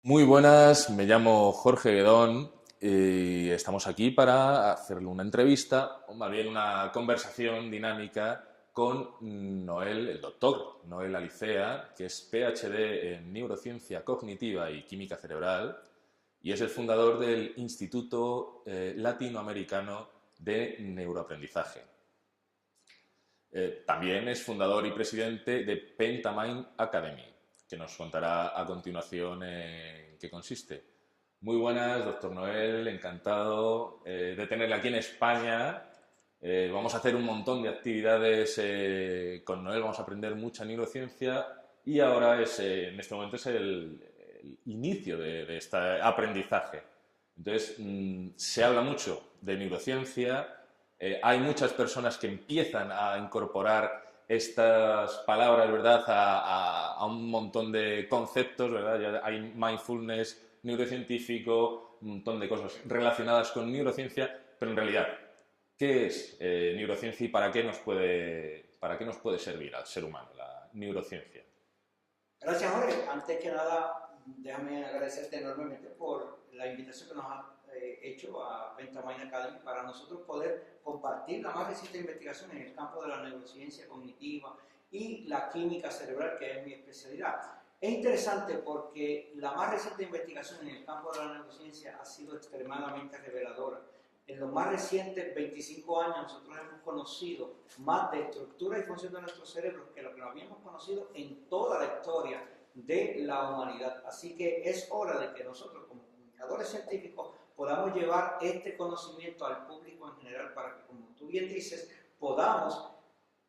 Muy buenas, me llamo Jorge Guedón y estamos aquí para hacerle una entrevista, o más bien una conversación dinámica con Noel, el doctor Noel Alicea, que es PhD en Neurociencia Cognitiva y Química Cerebral y es el fundador del Instituto Latinoamericano de Neuroaprendizaje. También es fundador y presidente de Pentamind Academy, que nos contará a continuación en qué consiste. Muy buenas, doctor Noel, encantado de tenerle aquí en España. Vamos a hacer un montón de actividades con Noel, vamos a aprender mucha neurociencia y ahora en este momento es el inicio de este aprendizaje. Entonces, se habla mucho de neurociencia, hay muchas personas que empiezan a incorporar estas palabras, ¿verdad?, a un montón de conceptos, ¿verdad? Ya hay mindfulness, neurocientífico, un montón de cosas relacionadas con neurociencia, pero en realidad, ¿qué es neurociencia y para qué nos puede servir al ser humano la neurociencia? Gracias, Jorge. Antes que nada, déjame agradecerte enormemente por la invitación que nos has hecho a Pentamind Academy para nosotros poder compartir la más reciente investigación en el campo de la neurociencia cognitiva y la química cerebral, que es mi especialidad. Es interesante porque la más reciente investigación en el campo de la neurociencia ha sido extremadamente reveladora. En los más recientes 25 años nosotros hemos conocido más de estructura y función de nuestro cerebro que lo que no habíamos conocido en toda la historia de la humanidad. Así que es hora de que nosotros como comunicadores científicos podamos llevar este conocimiento al público en general para que, como tú bien dices, podamos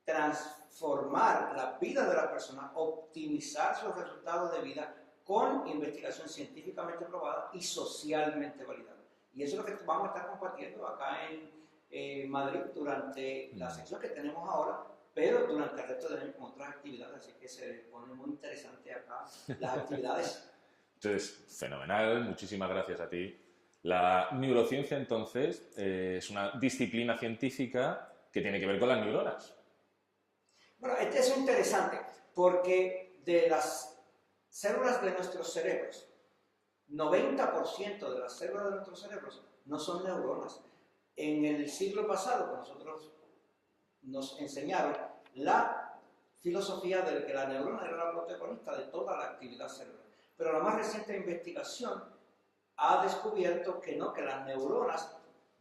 transformar la vida de la persona, optimizar sus resultados de vida con investigación científicamente probada y socialmente validada. Y eso es lo que vamos a estar compartiendo acá en Madrid durante la sección que tenemos ahora, pero durante el resto del año con otras actividades, así que se pone muy interesante acá las actividades. Entonces, fenomenal, muchísimas gracias a ti. La neurociencia, entonces, es una disciplina científica que tiene que ver con las neuronas. Bueno, este es interesante porque de las células de nuestros cerebros, 90% de las células de nuestros cerebros no son neuronas. En el siglo pasado, pues nosotros nos enseñaron la filosofía de que la neurona era la protagonista de toda la actividad cerebral. Pero la más reciente investigación ha descubierto que no, que las neuronas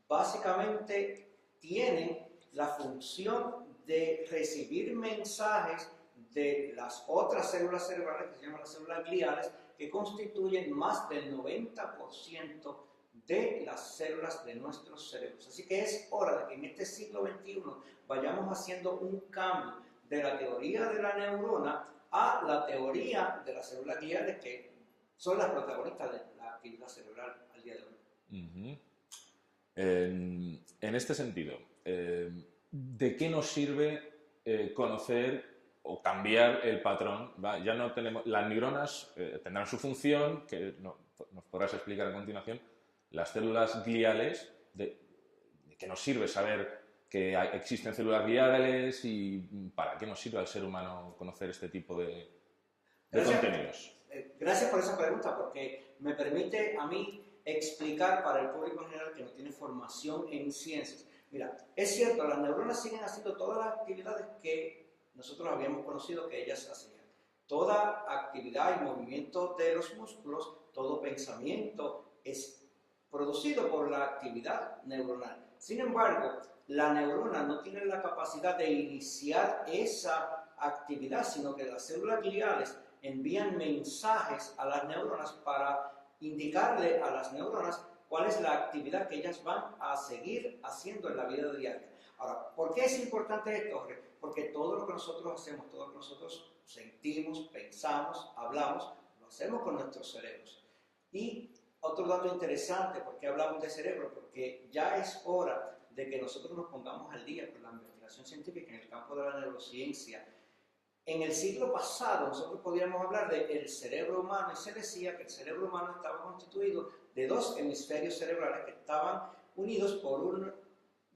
básicamente tienen la función de recibir mensajes de las otras células cerebrales que se llaman las células gliales, que constituyen más del 90% de las células de nuestros cerebros. Así que es hora de que en este siglo XXI vayamos haciendo un cambio de la teoría de la neurona a la teoría de las células gliales, que son las protagonistas de la actividad cerebral al día de hoy. Uh-huh. En este sentido, ¿de qué nos sirve conocer o cambiar el patrón? ¿Va? Ya no tenemos, las neuronas tendrán su función, que nos podrás explicar a continuación. Las células gliales, ¿de qué nos sirve saber que existen células gliales y para qué nos sirve al ser humano conocer este tipo de Gracias, contenidos? gracias por esa pregunta, porque me permite a mí explicar para el público en general que no tiene formación en ciencias. Mira, es cierto, las neuronas siguen haciendo todas las actividades que nosotros habíamos conocido que ellas hacían. Toda actividad y movimiento de los músculos, todo pensamiento es producido por la actividad neuronal. Sin embargo, la neurona no tiene la capacidad de iniciar esa actividad, sino que las células gliales envían mensajes a las neuronas para indicarle a las neuronas cuál es la actividad que ellas van a seguir haciendo en la vida diaria. Ahora, ¿por qué es importante esto, Jorge? Porque todo lo que nosotros hacemos, todo lo que nosotros sentimos, pensamos, hablamos, lo hacemos con nuestros cerebros. Y otro dato interesante, ¿por qué hablamos de cerebro? Porque ya es hora de que nosotros nos pongamos al día con la investigación científica en el campo de la neurociencia. En el siglo pasado nosotros podíamos hablar del cerebro humano y se decía que el cerebro humano estaba constituido de dos hemisferios cerebrales que estaban unidos por un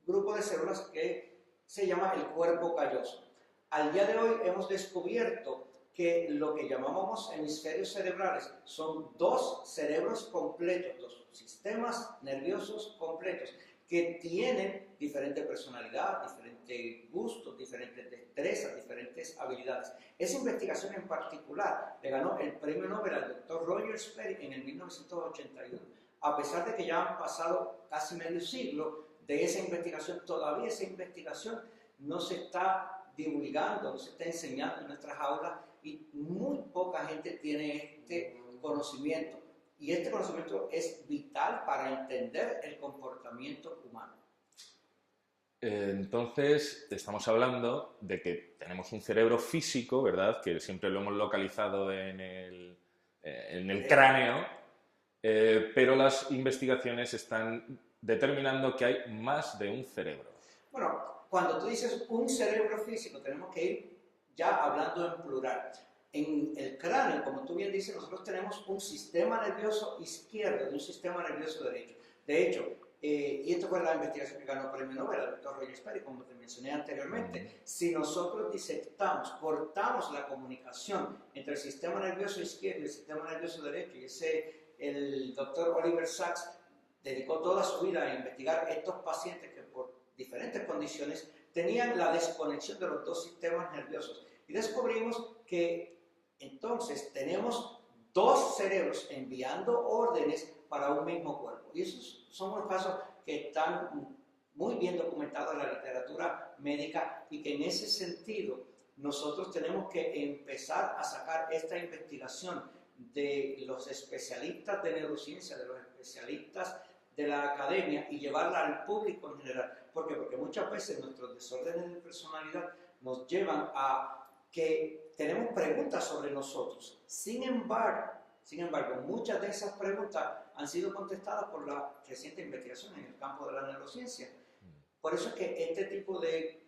grupo de células que se llama el cuerpo calloso. Al día de hoy hemos descubierto que lo que llamamos hemisferios cerebrales son dos cerebros completos, dos sistemas nerviosos completos que tienen diferente personalidad, diferentes gustos, diferentes destrezas, diferentes habilidades. Esa investigación en particular le ganó el premio Nobel al doctor Roger Sperry en el 1981. A pesar de que ya han pasado casi medio siglo de esa investigación, todavía esa investigación no se está divulgando, no se está enseñando en nuestras aulas y muy poca gente tiene este conocimiento. Y este conocimiento es vital para entender el comportamiento humano. Entonces, estamos hablando de que tenemos un cerebro físico, ¿verdad? Que siempre lo hemos localizado en el cráneo, pero las investigaciones están determinando que hay más de un cerebro. Bueno, cuando tú dices un cerebro físico, tenemos que ir ya hablando en plural. En el cráneo, como tú bien dices, nosotros tenemos un sistema nervioso izquierdo y un sistema nervioso derecho. De hecho, y esto fue la investigación que ganó el premio Nobel, el doctor Roger Sperry, como te mencioné anteriormente, si nosotros disectamos, cortamos la comunicación entre el sistema nervioso izquierdo y el sistema nervioso derecho, y el doctor Oliver Sacks dedicó toda su vida a investigar estos pacientes que por diferentes condiciones tenían la desconexión de los dos sistemas nerviosos. Y descubrimos que entonces tenemos dos cerebros enviando órdenes para un mismo cuerpo. Y esos son unos casos que están muy bien documentados en la literatura médica y que en ese sentido nosotros tenemos que empezar a sacar esta investigación de los especialistas de neurociencia, de los especialistas de la academia y llevarla al público en general. ¿Por qué? Porque muchas veces nuestros desórdenes de personalidad nos llevan a que tenemos preguntas sobre nosotros. Sin embargo, muchas de esas preguntas han sido contestadas por la reciente investigación en el campo de la neurociencia. Por eso es que este tipo de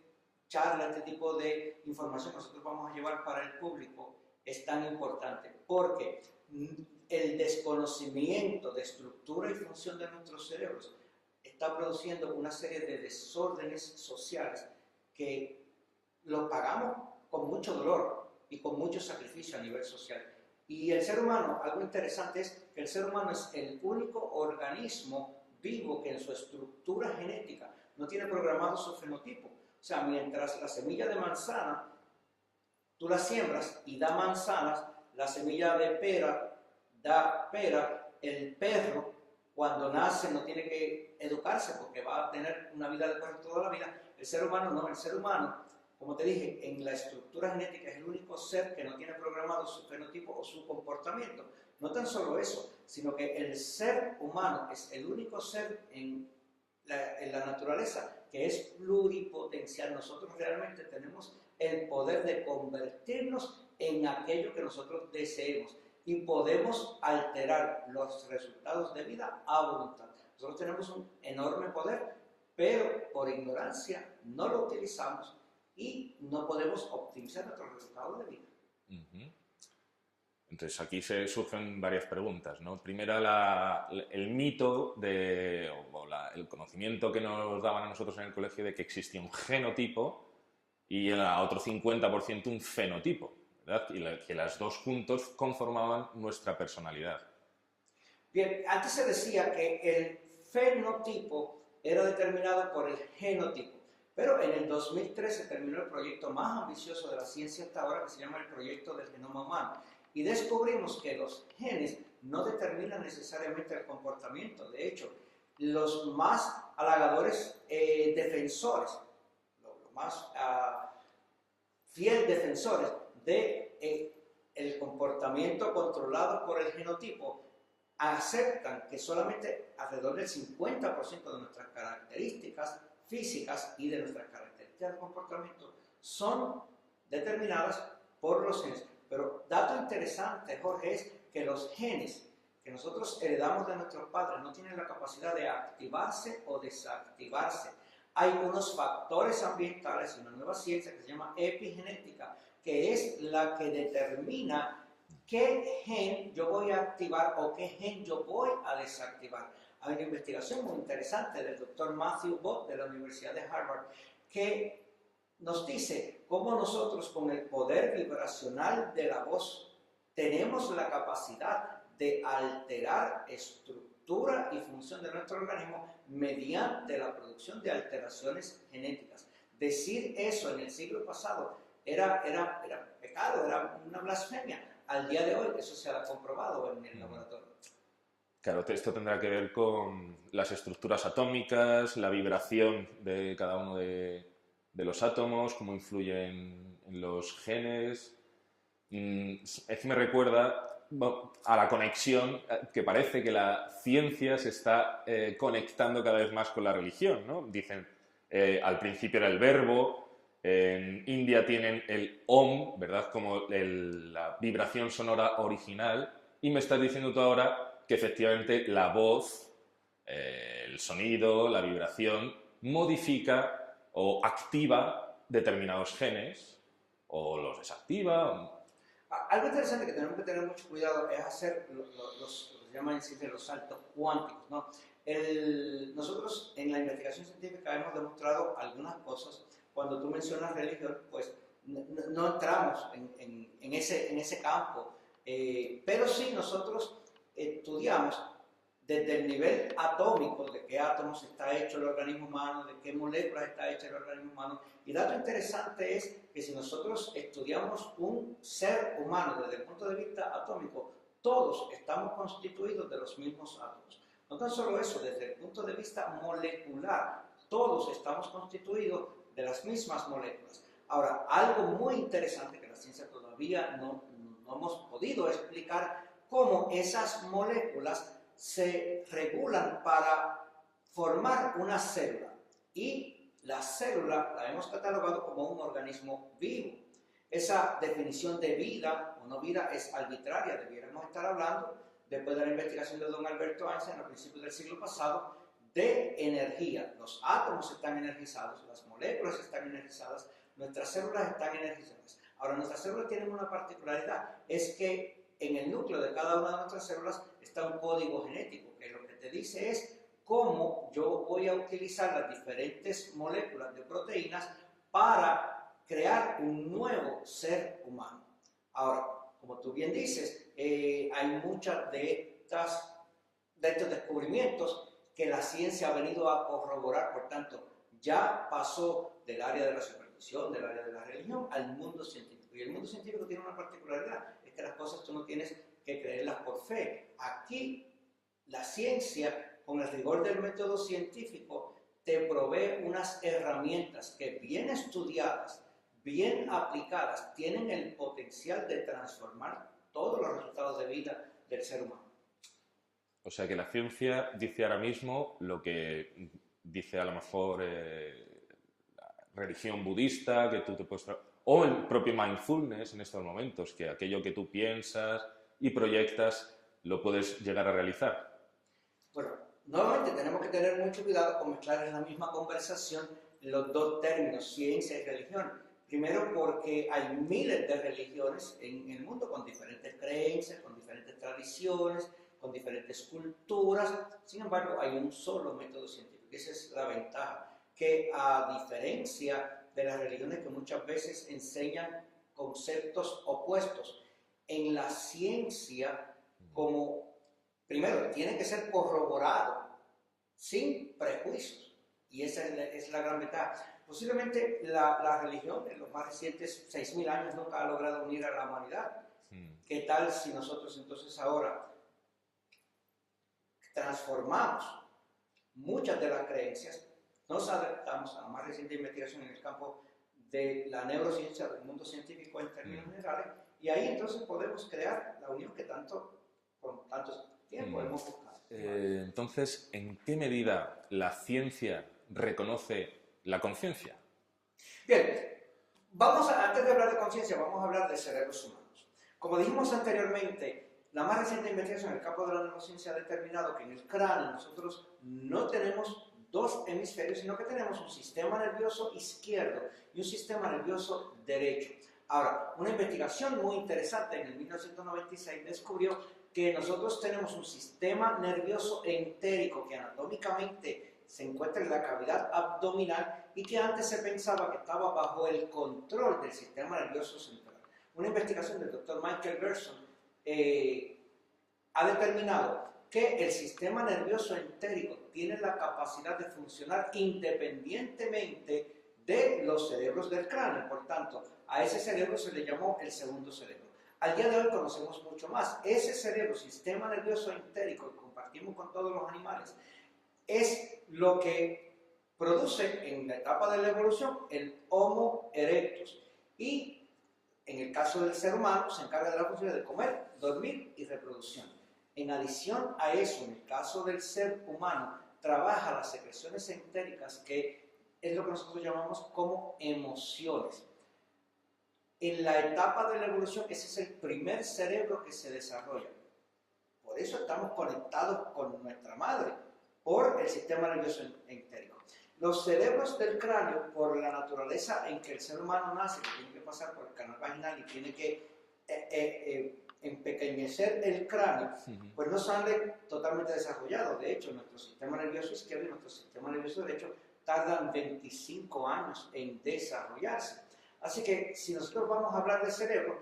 charla, este tipo de información que nosotros vamos a llevar para el público es tan importante, porque el desconocimiento de estructura y función de nuestros cerebros está produciendo una serie de desórdenes sociales que los pagamos con mucho dolor y con mucho sacrificio a nivel social. Y el ser humano, algo interesante es que el ser humano es el único organismo vivo que en su estructura genética no tiene programado su fenotipo. O sea, mientras la semilla de manzana, tú la siembras y da manzanas, la semilla de pera da pera, el perro cuando nace no tiene que educarse porque va a tener una vida de perro toda la vida. El ser humano no, el ser humano, como te dije, en la estructura genética es el único ser que no tiene programado su fenotipo o su comportamiento. No tan solo eso, sino que el ser humano es el único ser en la naturaleza que es pluripotencial. Nosotros realmente tenemos el poder de convertirnos en aquello que nosotros deseemos y podemos alterar los resultados de vida a voluntad. Nosotros tenemos un enorme poder, pero por ignorancia no lo utilizamos y no podemos optimizar nuestros resultados de vida. Entonces aquí se surgen varias preguntas, ¿no? Primero el mito el conocimiento que nos daban a nosotros en el colegio de que existía un genotipo y a otro 50% un fenotipo, ¿verdad? Y que las dos juntos conformaban nuestra personalidad. Bien, antes se decía que el fenotipo era determinado por el genotipo. Pero en el 2013 terminó el proyecto más ambicioso de la ciencia hasta ahora, que se llama el proyecto del genoma humano. Y descubrimos que los genes no determinan necesariamente el comportamiento. De hecho, los más halagadores defensores, los más fiel defensores del comportamiento controlado por el genotipo, aceptan que solamente alrededor del 50% de nuestras características físicas y de nuestras características de comportamiento son determinadas por los genes. Pero dato interesante, Jorge, es que los genes que nosotros heredamos de nuestros padres no tienen la capacidad de activarse o desactivarse. Hay unos factores ambientales y una nueva ciencia que se llama epigenética, que es la que determina qué gen yo voy a activar o qué gen yo voy a desactivar. Hay una investigación muy interesante del doctor Matthew Bott de la Universidad de Harvard que nos dice cómo nosotros con el poder vibracional de la voz tenemos la capacidad de alterar estructura y función de nuestro organismo mediante la producción de alteraciones genéticas. Decir eso en el siglo pasado era pecado, era una blasfemia. Al día de hoy eso se ha comprobado en el laboratorio. Claro, esto tendrá que ver con las estructuras atómicas, la vibración de cada uno de los átomos, cómo influyen en los genes. Es que me recuerda a la conexión que parece que la ciencia se está conectando cada vez más con la religión, ¿no? Dicen, al principio era el verbo, en India tienen el Om, ¿verdad? Como la vibración sonora original, y me estás diciendo tú ahora que efectivamente la voz, el sonido, la vibración, modifica o activa determinados genes o los desactiva. Algo interesante que tenemos que tener mucho cuidado es hacer lo que se llaman los saltos cuánticos, ¿no? Nosotros en la investigación científica hemos demostrado algunas cosas. Cuando tú mencionas religión, pues no entramos en ese campo, pero sí nosotros estudiamos desde el nivel atómico, de qué átomos está hecho el organismo humano, de qué moléculas está hecho el organismo humano. Y dato interesante es que si nosotros estudiamos un ser humano desde el punto de vista atómico, todos estamos constituidos de los mismos átomos. No tan solo eso, desde el punto de vista molecular, todos estamos constituidos de las mismas moléculas. Ahora, algo muy interesante que la ciencia todavía no hemos podido explicar, cómo esas moléculas se regulan para formar una célula. Y la célula la hemos catalogado como un organismo vivo. Esa definición de vida o no vida es arbitraria. Debiéramos estar hablando, después de la investigación de don Alberto Einstein a principios del siglo pasado, de energía. Los átomos están energizados, las moléculas están energizadas, nuestras células están energizadas. Ahora, nuestras células tienen una particularidad, es que en el núcleo de cada una de nuestras células está un código genético, que lo que te dice es cómo yo voy a utilizar las diferentes moléculas de proteínas para crear un nuevo ser humano. Ahora, como tú bien dices, hay muchas de estos descubrimientos que la ciencia ha venido a corroborar, por tanto, ya pasó del área de la superstición, del área de la religión, al mundo científico. Y el mundo científico tiene una particularidad, es que las cosas tú no tienes que creerlas por fe. Aquí, la ciencia, con el rigor del método científico, te provee unas herramientas que, bien estudiadas, bien aplicadas, tienen el potencial de transformar todos los resultados de vida del ser humano. O sea que la ciencia dice ahora mismo lo que dice a lo mejor la religión budista, que tú te puedes... o el propio mindfulness en estos momentos, que aquello que tú piensas y proyectas lo puedes llegar a realizar. Bueno, nuevamente tenemos que tener mucho cuidado con mezclar en la misma conversación los dos términos, ciencia y religión. Primero porque hay miles de religiones en el mundo con diferentes creencias, con diferentes tradiciones, con diferentes culturas. Sin embargo, hay un solo método científico. Esa es la ventaja, que a diferencia de las religiones que muchas veces enseñan conceptos opuestos, en la ciencia, como primero tiene que ser corroborado sin prejuicios, y esa es la gran ventaja. Posiblemente la religión en los más recientes 6.000 años nunca ha logrado unir a la humanidad. ¿Qué tal si nosotros entonces ahora transformamos muchas de las creencias, nos adaptamos a la más reciente investigación en el campo de la neurociencia, del mundo científico en términos generales, y ahí entonces podemos crear la unión que con tanto tiempo hemos buscado? Entonces, ¿en qué medida la ciencia reconoce la conciencia? Bien, antes de hablar de conciencia, vamos a hablar de cerebros humanos. Como dijimos anteriormente, la más reciente investigación en el campo de la neurociencia ha determinado que en el cráneo nosotros no tenemos dos hemisferios, sino que tenemos un sistema nervioso izquierdo y un sistema nervioso derecho. Ahora, una investigación muy interesante en el 1996 descubrió que nosotros tenemos un sistema nervioso entérico que anatómicamente se encuentra en la cavidad abdominal y que antes se pensaba que estaba bajo el control del sistema nervioso central. Una investigación del doctor Michael Gerson ha determinado que el sistema nervioso entérico tiene la capacidad de funcionar independientemente de los cerebros del cráneo. Por tanto, a ese cerebro se le llamó el segundo cerebro. Al día de hoy conocemos mucho más. Ese cerebro, sistema nervioso entérico que compartimos con todos los animales, es lo que produce en la etapa de la evolución el Homo erectus. Y en el caso del ser humano se encarga de la función de comer, dormir y reproducción. En adición a eso, en el caso del ser humano, trabaja las secreciones entéricas, que es lo que nosotros llamamos como emociones. En la etapa de la evolución, ese es el primer cerebro que se desarrolla. Por eso estamos conectados con nuestra madre, por el sistema nervioso entérico. Los cerebros del cráneo, por la naturaleza en que el ser humano nace, que tiene que pasar por el canal vaginal y tiene que empequeñecer el cráneo, pues no salen totalmente desarrollados. De hecho, nuestro sistema nervioso izquierdo y nuestro sistema nervioso derecho tardan 25 años en desarrollarse. Así que si nosotros vamos a hablar de cerebro,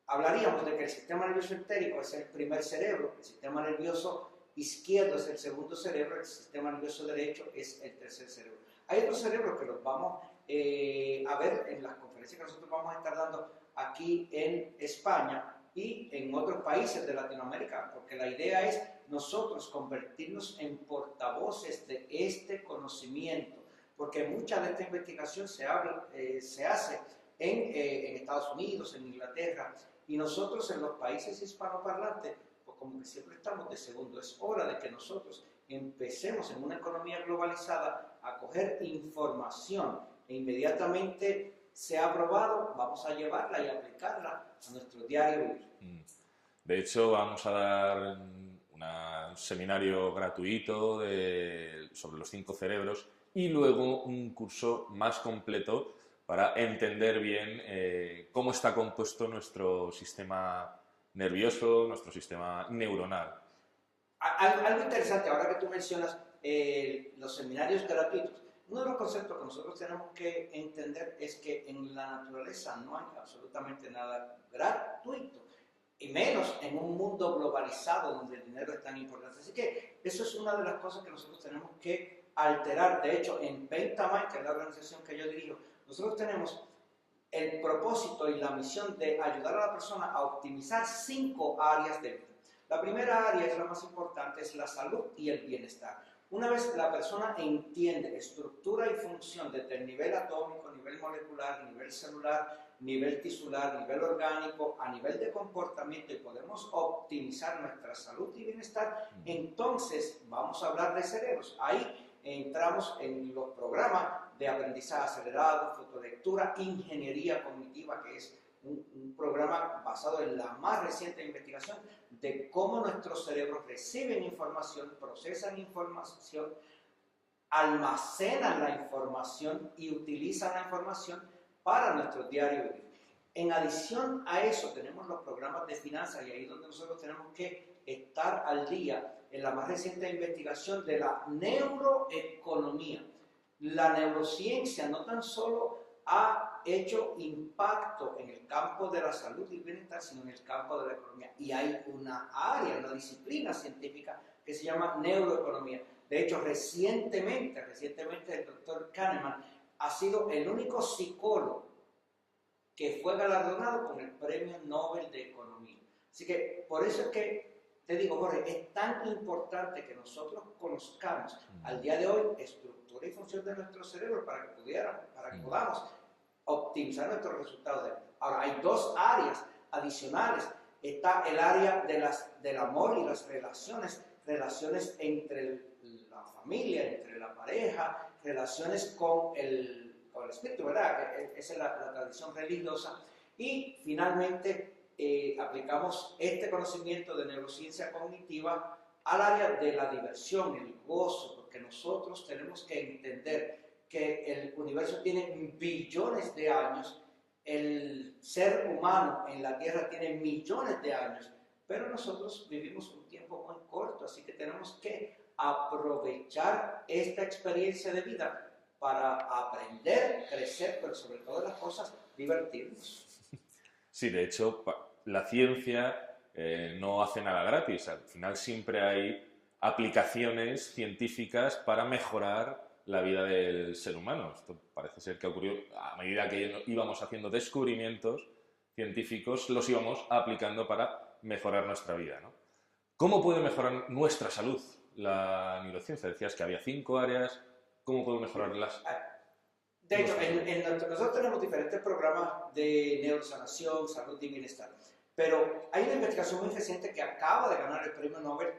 hablaríamos de que el sistema nervioso entérico es el primer cerebro, el sistema nervioso izquierdo es el segundo cerebro, el sistema nervioso derecho es el tercer cerebro. Hay otros cerebros que los vamos a ver en las conferencias que nosotros vamos a estar dando aquí en España y en otros países de Latinoamérica, porque la idea es nosotros convertirnos en portavoces de este conocimiento, porque mucha de esta investigación se hace en Estados Unidos, en Inglaterra, y nosotros en los países hispanoparlantes, pues como que siempre estamos de segundo. Es hora de que nosotros empecemos en una economía globalizada a coger información e inmediatamente se ha aprobado, vamos a llevarla y aplicarla a nuestro diario vivir. De hecho, vamos a dar un seminario gratuito sobre los 5 cerebros y luego un curso más completo para entender bien cómo está compuesto nuestro sistema nervioso, nuestro sistema neuronal. Algo interesante, ahora que tú mencionas los seminarios gratuitos, uno de los conceptos que nosotros tenemos que entender es que en la naturaleza no hay absolutamente nada gratuito, y menos en un mundo globalizado donde el dinero es tan importante. Así que eso es una de las cosas que nosotros tenemos que alterar. De hecho, en Pentamind, que es la organización que yo dirijo, nosotros tenemos el propósito y la misión de ayudar a la persona a optimizar 5 áreas de vida. La primera área, es la más importante, es la salud y el bienestar. Una vez la persona entiende estructura y función desde el nivel atómico, nivel molecular, nivel celular, nivel tisular, nivel orgánico, a nivel de comportamiento, y podemos optimizar nuestra salud y bienestar, entonces vamos a hablar de cerebros. Ahí entramos en los programas de aprendizaje acelerado, fotolectura, ingeniería cognitiva, que es un programa basado en la más reciente investigación de cómo nuestros cerebros reciben información, procesan información, almacenan la información y utilizan la información para nuestro diario vivir. En adición a eso tenemos los programas de finanzas, y ahí es donde nosotros tenemos que estar al día en la más reciente investigación de la neuroeconomía. La neurociencia no tan solo ha hecho impacto en el campo de la salud y el bienestar, sino en el campo de la economía. Y hay una área, una disciplina científica que se llama neuroeconomía. De hecho, recientemente el doctor Kahneman ha sido el único psicólogo que fue galardonado con el Premio Nobel de Economía. Así que por eso es que te digo, Jorge, es tan importante que nosotros conozcamos al día de hoy estructura y función de nuestro cerebro para que podamos optimizar nuestros resultados. Ahora, hay 2 áreas adicionales. Está el área del amor y las relaciones entre la familia, entre la pareja, relaciones con el espíritu, ¿verdad? Esa es la tradición religiosa. Y finalmente aplicamos este conocimiento de neurociencia cognitiva al área de la diversión, el gozo, porque nosotros tenemos que entender que el universo tiene billones de años, el ser humano en la Tierra tiene millones de años, pero nosotros vivimos un tiempo muy corto, así que tenemos que aprovechar esta experiencia de vida para aprender, crecer, pero sobre todas las cosas, divertirnos. Sí, de hecho, la ciencia no hace nada gratis. Al final siempre hay aplicaciones científicas para mejorar la vida del ser humano. Esto parece ser que ocurrió a medida que íbamos haciendo descubrimientos científicos, los íbamos aplicando para mejorar nuestra vida, ¿no? ¿Cómo puede mejorar nuestra salud la neurociencia? Decías que había 5 áreas. ¿Cómo puede mejorarlas? De hecho, nosotros tenemos diferentes programas de neurosanación, salud y bienestar. Pero hay una investigación muy reciente que acaba de ganar el premio Nobel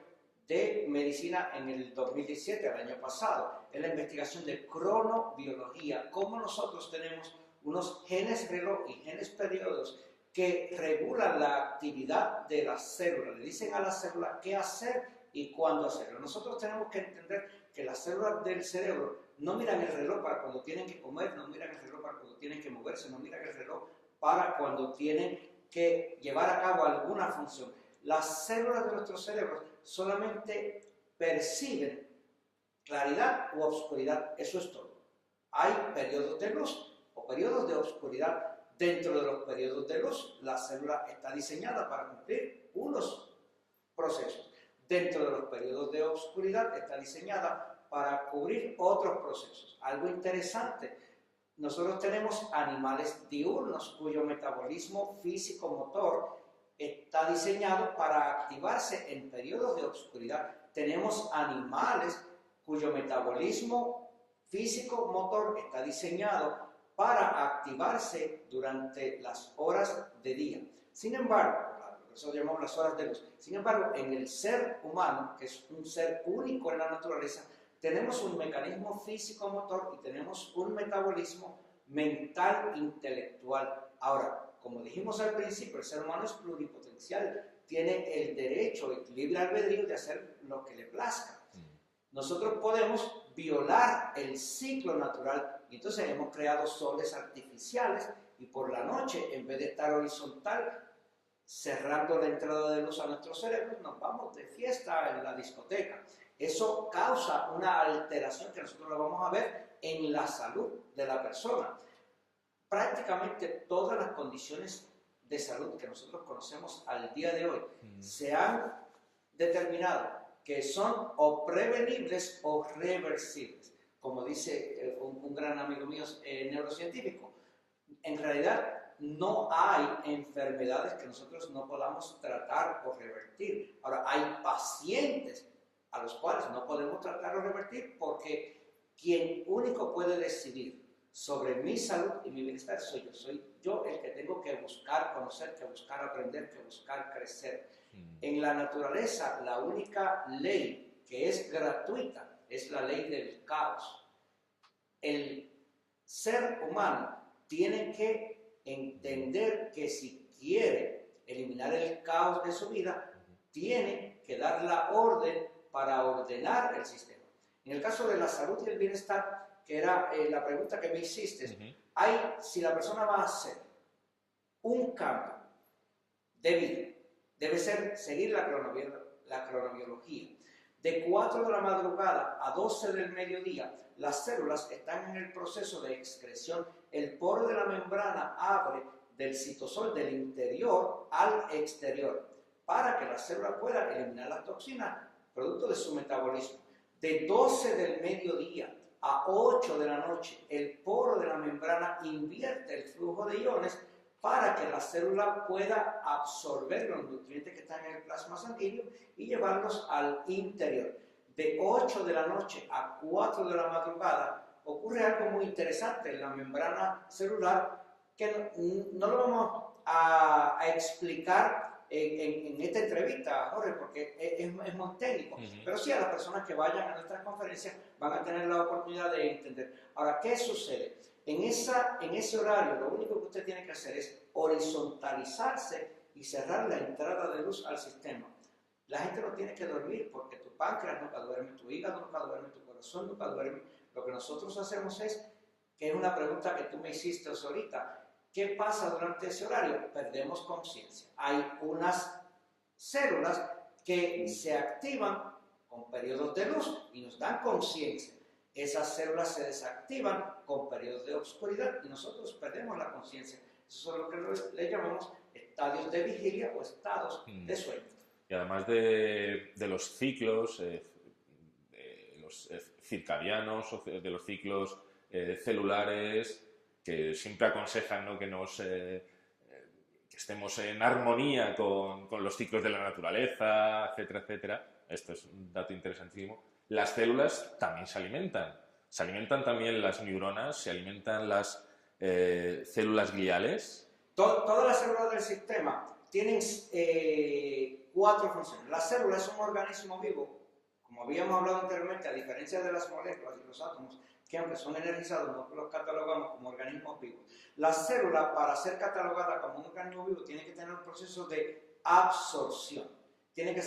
de Medicina en el 2017, el año pasado. Es la investigación de cronobiología, cómo nosotros tenemos unos genes reloj y genes periodos que regulan la actividad de las células. Le dicen a las células qué hacer y cuándo hacerlo. Nosotros tenemos que entender que las células del cerebro no miran el reloj para cuando tienen que comer, no miran el reloj para cuando tienen que moverse, no miran el reloj para cuando tienen que llevar a cabo alguna función. Las células de nuestro cerebro solamente perciben claridad u oscuridad, eso es todo. Hay periodos de luz o periodos de oscuridad. Dentro de los periodos de luz, la célula está diseñada para cumplir unos procesos. Dentro de los periodos de oscuridad está diseñada para cubrir otros procesos. Algo interesante, nosotros tenemos animales diurnos cuyo metabolismo físico-motor está diseñado para activarse en periodos de oscuridad. Tenemos animales cuyo metabolismo físico-motor está diseñado para activarse durante las horas de día. Sin embargo, eso llamamos las horas de luz. Sin embargo, en el ser humano, que es un ser único en la naturaleza, tenemos un mecanismo físico-motor y tenemos un metabolismo mental intelectual. Ahora, como dijimos al principio, el ser humano es pluripotencial, tiene el derecho, el libre albedrío de hacer lo que le plazca. Nosotros podemos violar el ciclo natural y entonces hemos creado soles artificiales y por la noche, en vez de estar horizontal, cerrando la entrada de luz a nuestros cerebros, nos vamos de fiesta en la discoteca. Eso causa una alteración que nosotros lo vamos a ver en la salud de la persona. Prácticamente todas las condiciones de salud que nosotros conocemos al día de hoy se han determinado que son o prevenibles o reversibles. Como dice un gran amigo mío neurocientífico, en realidad no hay enfermedades que nosotros no podamos tratar o revertir. Ahora, hay pacientes a los cuales no podemos tratar o revertir porque quien único puede decidir sobre mi salud y mi bienestar soy yo. Soy yo el que tengo que buscar conocer, que buscar aprender, que buscar crecer. En la naturaleza, la única ley que es gratuita es la ley del caos. El ser humano tiene que entender que si quiere eliminar el caos de su vida, tiene que dar la orden para ordenar el sistema. En el caso de la salud y el bienestar, que era la pregunta que me hiciste, si la persona va a hacer un cambio de vida, debe ser seguir la cronobiología. De 4 de la madrugada a 12 del mediodía, las células están en el proceso de excreción. El poro de la membrana abre del citosol del interior al exterior para que la célula pueda eliminar las toxinas producto de su metabolismo. De 12 del mediodía a 8 de la noche, el poro de la membrana invierte el flujo de iones para que la célula pueda absorber los nutrientes que están en el plasma sanguíneo y llevarlos al interior. De 8 de la noche a 4 de la madrugada ocurre algo muy interesante en la membrana celular que no lo vamos a explicar en esta entrevista, Jorge, porque es muy técnico, pero sí a las personas que vayan a nuestras conferencias van a tener la oportunidad de entender. Ahora, ¿qué sucede? En ese horario, lo único que usted tiene que hacer es horizontalizarse y cerrar la entrada de luz al sistema. La gente no tiene que dormir porque tu páncreas nunca duerme, tu hígado nunca duerme, tu corazón nunca duerme. Lo que nosotros hacemos es, que es una pregunta que tú me hiciste ahorita, ¿qué pasa durante ese horario? Perdemos conciencia. Hay unas células que se activan con periodos de luz y nos dan conciencia. Esas células se desactivan con periodos de oscuridad y nosotros perdemos la conciencia. Eso es lo que le llamamos estadios de vigilia o estados de sueño. Y además de los ciclos, de los circadianos, o de los ciclos celulares, que siempre aconsejan, ¿no?, que que estemos en armonía con los ciclos de la naturaleza, etcétera, etcétera. Esto es un dato interesantísimo. Las células también se alimentan. Se alimentan también las neuronas, se alimentan las células gliales. Todas las células del sistema tienen 4 funciones. La célula es un organismo vivo, como habíamos hablado anteriormente, a diferencia de las moléculas y los átomos, que aunque son energizados, no los catalogamos como organismos vivos. La célula, para ser catalogada como un organismo vivo, tiene que tener un proceso de absorción, tiene que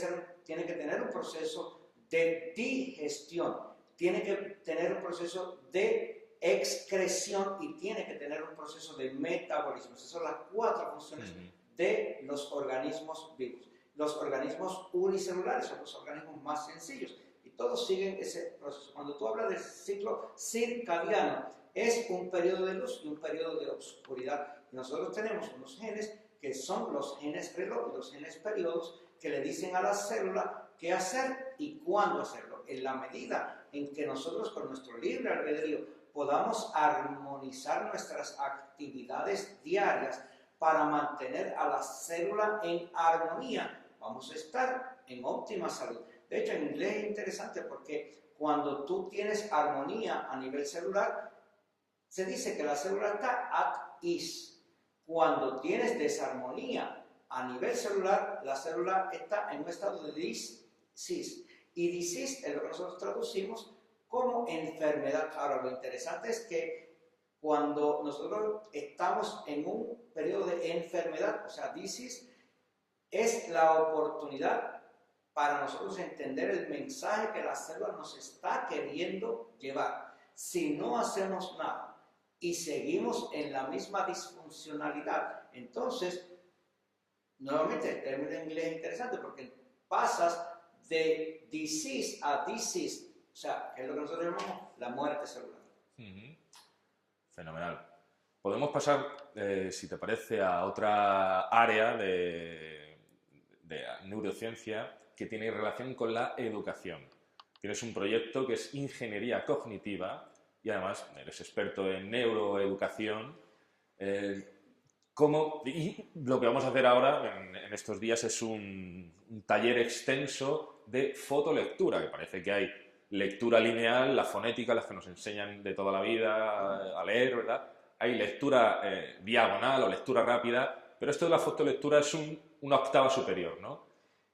tener un proceso de digestión, tiene que tener un proceso de excreción y tiene que tener un proceso de metabolismo. Esas son las 4 funciones de los organismos vivos. Los organismos unicelulares son los organismos más sencillos y todos siguen ese proceso. Cuando tú hablas del ciclo circadiano, es un periodo de luz y un periodo de oscuridad. Y nosotros tenemos unos genes que son los genes reloj y los genes periodos que le dicen a la célula qué hacer y cuándo hacerlo. En la medida en que nosotros con nuestro libre albedrío podamos armonizar nuestras actividades diarias para mantener a la célula en armonía, vamos a estar en óptima salud. De hecho, en inglés es interesante porque cuando tú tienes armonía a nivel celular, se dice que la célula está at ease. Cuando tienes desarmonía a nivel celular, la célula está en un estado de disease. Y disease es lo que nosotros traducimos como enfermedad. Ahora, lo interesante es que cuando nosotros estamos en un periodo de enfermedad, o sea, disease, es la oportunidad para nosotros entender el mensaje que la célula nos está queriendo llevar. Si no hacemos nada y seguimos en la misma disfuncionalidad, entonces, nuevamente, el término en inglés es interesante porque pasas de disease a disease, o sea, que es lo que nosotros llamamos la muerte celular. Fenomenal. Podemos pasar, si te parece, a otra área de neurociencia que tiene relación con la educación. Tienes un proyecto que es ingeniería cognitiva y además eres experto en neuroeducación. Y lo que vamos a hacer ahora, en estos días, es un taller extenso de fotolectura, que parece que hay lectura lineal, la fonética, las que nos enseñan de toda la vida a leer, ¿verdad? Hay lectura diagonal o lectura rápida, pero esto de la fotolectura es una octava superior, ¿no?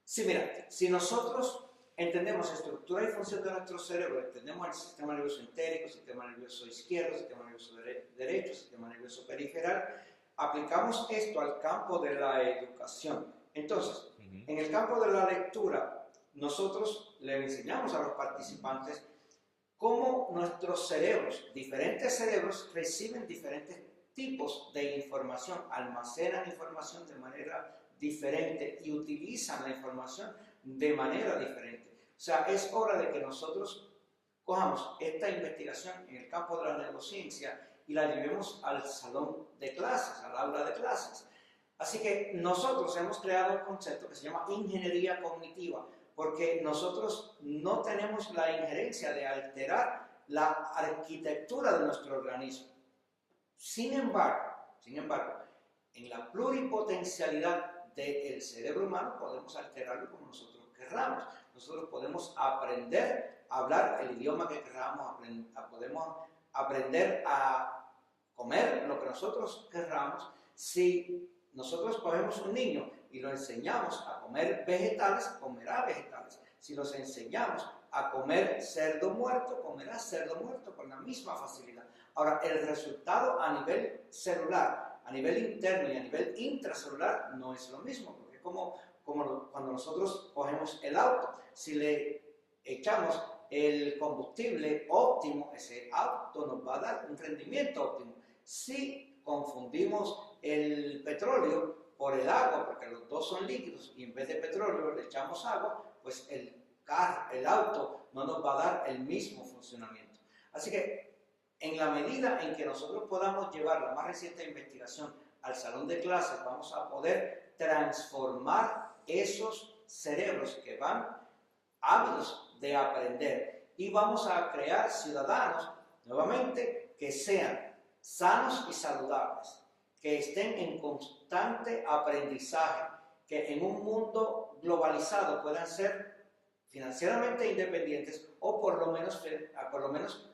Sí, mira, si nosotros entendemos estructura y función de nuestro cerebro, entendemos el sistema nervioso entérico, sistema nervioso izquierdo, sistema nervioso derecho, sistema nervioso periferal, aplicamos esto al campo de la educación. Entonces, en el campo de la lectura, nosotros le enseñamos a los participantes cómo nuestros cerebros, diferentes cerebros, reciben diferentes tipos de información, almacenan información de manera diferente y utilizan la información de manera diferente. O sea, es hora de que nosotros cojamos esta investigación en el campo de la neurociencia y la llevemos al salón de clases, al aula de clases. Así que nosotros hemos creado un concepto que se llama ingeniería cognitiva, porque nosotros no tenemos la injerencia de alterar la arquitectura de nuestro organismo. Sin embargo, en la pluripotencialidad del cerebro humano podemos alterarlo como nosotros querramos. Nosotros podemos aprender a hablar el idioma que querramos, podemos aprender a comer lo que nosotros querramos. Si nosotros cogemos un niño y lo enseñamos a comer vegetales, comerá vegetales. Si los enseñamos a comer cerdo muerto, comerá cerdo muerto con la misma facilidad. Ahora, el resultado a nivel celular, a nivel interno y a nivel intracelular no es lo mismo, porque como cuando nosotros cogemos el auto, si le echamos el combustible óptimo, ese auto nos va a dar un rendimiento óptimo. Si confundimos el petróleo por el agua, porque los dos son líquidos, y en vez de petróleo le echamos agua, pues el el auto no nos va a dar el mismo funcionamiento. Así que en la medida en que nosotros podamos llevar la más reciente investigación al salón de clases, vamos a poder transformar esos cerebros que van ávidos de aprender y vamos a crear ciudadanos, nuevamente, que sean sanos y saludables, que estén en constante aprendizaje, que en un mundo globalizado puedan ser financieramente independientes o por lo menos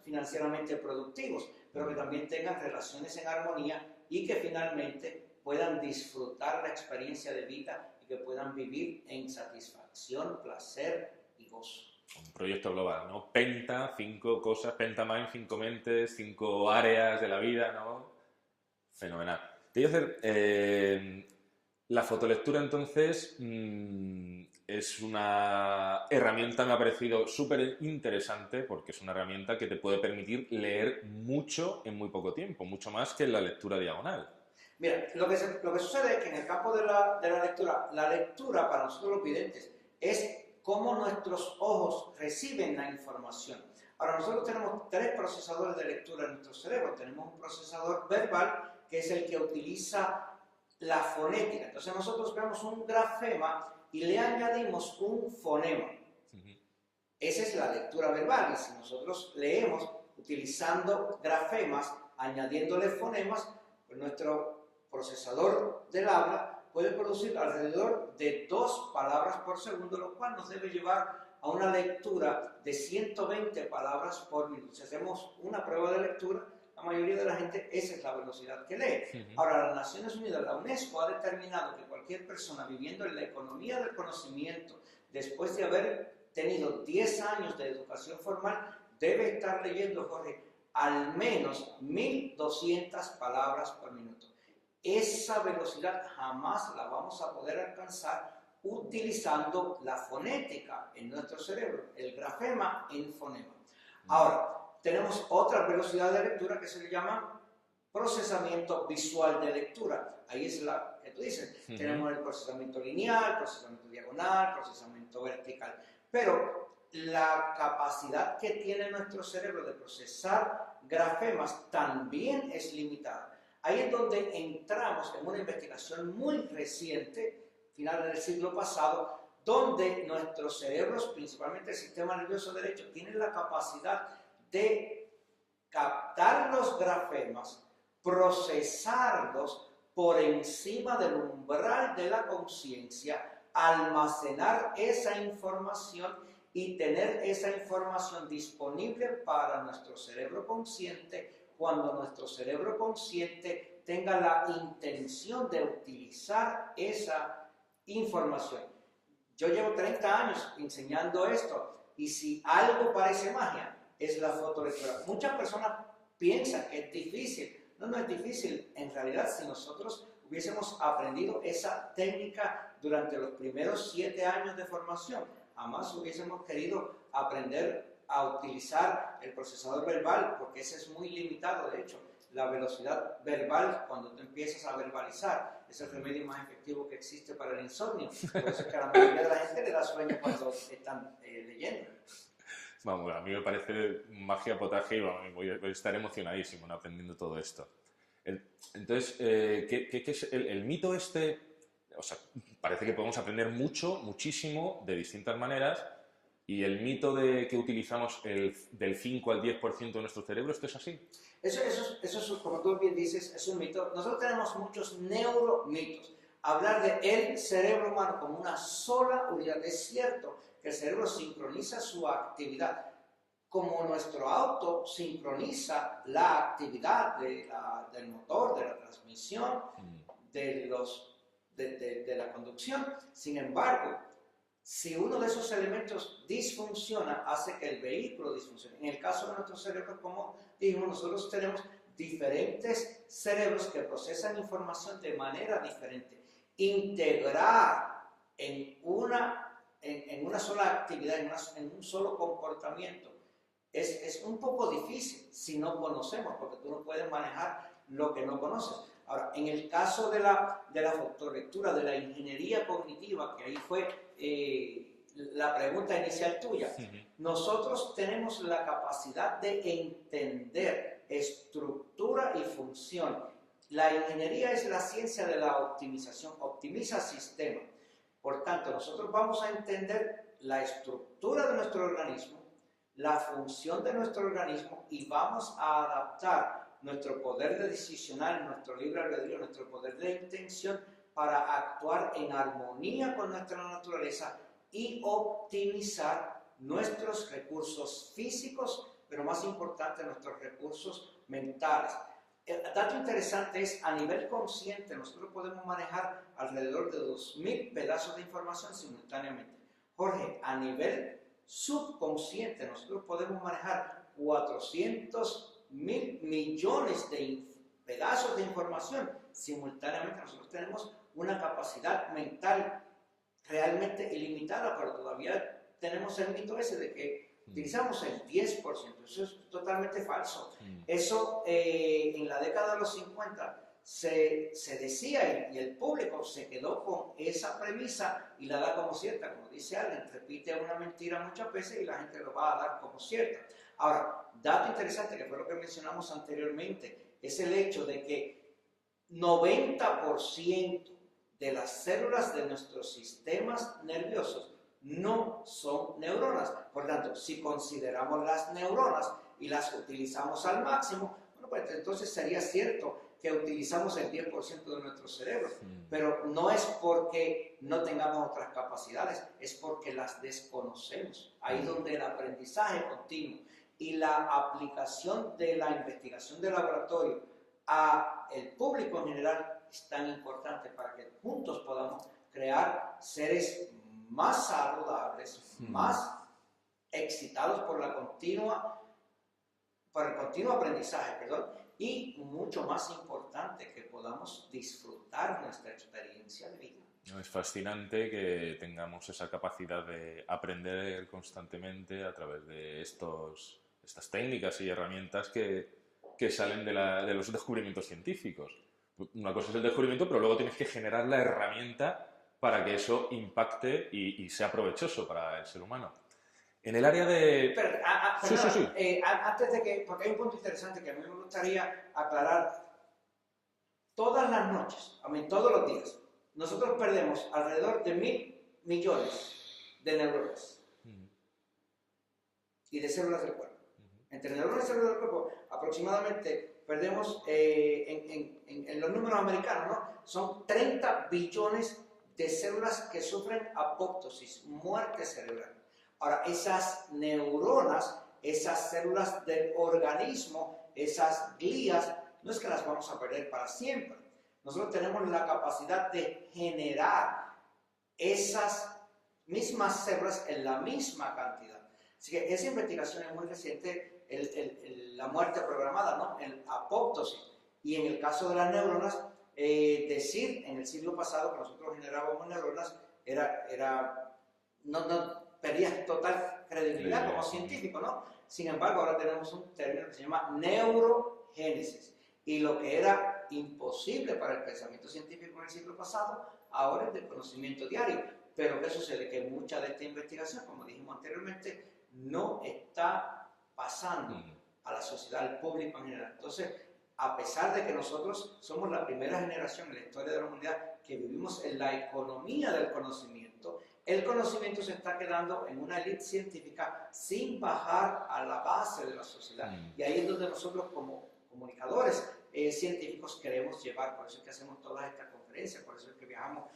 financieramente productivos, pero que también tengan relaciones en armonía y que finalmente puedan disfrutar la experiencia de vida y que puedan vivir en satisfacción, placer y gozo. Un proyecto global, ¿no? Penta, 5 cosas, Pentamind, 5 mentes, 5 áreas de la vida, ¿no? Fenomenal. Te voy a hacer... la fotolectura, entonces, es una herramienta, me ha parecido súper interesante, porque es una herramienta que te puede permitir leer mucho en muy poco tiempo, mucho más que en la lectura diagonal. Mira, lo que sucede es que en el campo de la lectura para nosotros los videntes es cómo nuestros ojos reciben la información. Ahora, nosotros tenemos 3 procesadores de lectura en nuestro cerebro. Tenemos un procesador verbal, que es el que utiliza la fonética. Entonces nosotros vemos un grafema y le añadimos un fonema. Esa es la lectura verbal. Y si nosotros leemos utilizando grafemas, añadiéndole fonemas, pues nuestro procesador del habla puede producir alrededor de 2 palabras por segundo, lo cual nos debe llevar a una lectura de 120 palabras por minuto. Si hacemos una prueba de lectura, la mayoría de la gente, esa es la velocidad que lee. Ahora, las Naciones Unidas, la UNESCO, ha determinado que cualquier persona viviendo en la economía del conocimiento, después de haber tenido 10 años de educación formal, debe estar leyendo, Jorge, al menos 1200 palabras por minuto. Esa velocidad jamás la vamos a poder alcanzar utilizando la fonética en nuestro cerebro, el grafema en fonema. Ahora, tenemos otra velocidad de lectura que se le llama procesamiento visual de lectura. Ahí es la que tú dices. Tenemos el procesamiento lineal, procesamiento diagonal, procesamiento vertical. Pero la capacidad que tiene nuestro cerebro de procesar grafemas también es limitada. Ahí es donde entramos en una investigación muy reciente, final del siglo pasado, donde nuestros cerebros, principalmente el sistema nervioso derecho, tienen la capacidad de captar los grafemas, procesarlos por encima del umbral de la conciencia, almacenar esa información y tener esa información disponible para nuestro cerebro consciente cuando nuestro cerebro consciente tenga la intención de utilizar esa información. Yo llevo 30 años enseñando esto y si algo parece magia, es la fotolectura. Muchas personas piensan que es difícil. No es difícil. En realidad, si nosotros hubiésemos aprendido esa técnica durante los primeros 7 años de formación, jamás hubiésemos querido aprender a utilizar el procesador verbal, porque ese es muy limitado. De hecho, la velocidad verbal, cuando tú empiezas a verbalizar, es el remedio más efectivo que existe para el insomnio. Por eso es que a la mayoría de la gente le da sueño cuando están leyendo. Vamos, a mí me parece magia potaje y voy a estar emocionadísimo, ¿no?, aprendiendo todo esto. Entonces, ¿qué es el mito este? O sea, parece que podemos aprender muchísimo, de distintas maneras, y el mito de que utilizamos del 5 al 10% de nuestro cerebro, ¿esto es así? Eso, como tú bien dices, es un mito. Nosotros tenemos muchos neuromitos. Hablar de el cerebro humano como una sola unidad. Es cierto que el cerebro sincroniza su actividad, como nuestro auto sincroniza la actividad del motor, de la transmisión, de la conducción. Sin embargo, si uno de esos elementos disfunciona, hace que el vehículo disfuncione. En el caso de nuestro cerebro, como dijimos, nosotros tenemos diferentes cerebros que procesan información de manera diferente. Integrar en una sola actividad, en un solo comportamiento, es un poco difícil si no conocemos, porque tú no puedes manejar lo que no conoces. Ahora, en el caso de la fotolectura, de la ingeniería cognitiva, que ahí fue la pregunta inicial tuya. Nosotros tenemos la capacidad de entender estructura y función. La ingeniería es la ciencia de la optimización, optimiza sistemas. Por tanto, nosotros vamos a entender la estructura de nuestro organismo, la función de nuestro organismo y vamos a adaptar nuestro poder decisional, nuestro libre albedrío, nuestro poder de intención para actuar en armonía con nuestra naturaleza y optimizar nuestros recursos físicos, pero más importante, nuestros recursos mentales. El dato interesante es, a nivel consciente, nosotros podemos manejar alrededor de 2000 pedazos de información simultáneamente. Jorge, a nivel subconsciente, nosotros podemos manejar 400.000 millones de pedazos de información simultáneamente. Nosotros tenemos una capacidad mental realmente ilimitada, pero todavía tenemos el mito ese de que utilizamos el 10%. Eso es totalmente falso. Eso en la década de los 50 se decía y el público se quedó con esa premisa y la da como cierta. Como dice alguien, repite una mentira muchas veces y la gente lo va a dar como cierta. Ahora, dato interesante que fue lo que mencionamos anteriormente, es el hecho de que 90% de las células de nuestros sistemas nerviosos no son neuronas. Por tanto, si consideramos las neuronas y las utilizamos al máximo, bueno, pues entonces sería cierto que utilizamos el 10% de nuestro cerebro, pero no es porque no tengamos otras capacidades, es porque las desconocemos. Ahí donde el aprendizaje continuo y la aplicación de la investigación de laboratorio a el público en general es tan importante para que juntos podamos crear seres más saludables, más excitados por el continuo aprendizaje, y mucho más importante, que podamos disfrutar nuestra experiencia de vida. Es fascinante que tengamos esa capacidad de aprender constantemente a través de estas técnicas y herramientas que salen de los descubrimientos científicos. Una cosa es el descubrimiento, pero luego tienes que generar la herramienta para que eso impacte y sea provechoso para el ser humano. En el área de... Antes de que... Porque hay un punto interesante que a mí me gustaría aclarar. Todas las noches, todos los días, nosotros perdemos alrededor de 1.000 millones de neuronas y de células del cuerpo. Entre neuronas y células del cuerpo, aproximadamente perdemos, en los números americanos, ¿no? Son 30 billones de células que sufren apoptosis, muerte cerebral. Ahora, esas neuronas, esas células del organismo, esas glías, no es que las vamos a perder para siempre. Nosotros tenemos la capacidad de generar esas mismas células en la misma cantidad. Así que esa investigación es muy reciente, la muerte programada, ¿no? El apoptosis. Y en el caso de las neuronas, decir en el siglo pasado que nosotros generábamos neuronas no perdía total credibilidad como científico, ¿no? Sin embargo, ahora tenemos un término que se llama neurogénesis. Y lo que era imposible para el pensamiento científico en el siglo pasado, ahora es de conocimiento diario. Pero ¿qué sucede? Que mucha de esta investigación, como dijimos anteriormente, no está pasando a la sociedad, al público en general. Entonces, a pesar de que nosotros somos la primera generación en la historia de la humanidad que vivimos en la economía del conocimiento, el conocimiento se está quedando en una élite científica sin bajar a la base de la sociedad. Y ahí es donde nosotros como comunicadores científicos queremos llevar. Por eso es que hacemos todas estas conferencias, por eso es que viajamos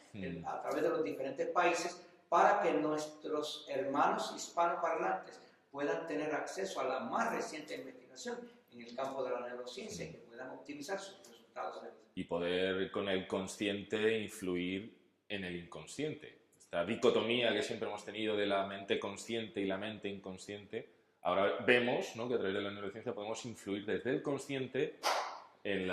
a través de los diferentes países para que nuestros hermanos hispanoparlantes puedan tener acceso a la más reciente investigación en el campo de la neurociencia y que puedan optimizar sus resultados de vida. Y poder con el consciente influir en el inconsciente. Esta dicotomía que siempre hemos tenido de la mente consciente y la mente inconsciente, ahora vemos, ¿no?, que a través de la neurociencia podemos influir desde el consciente en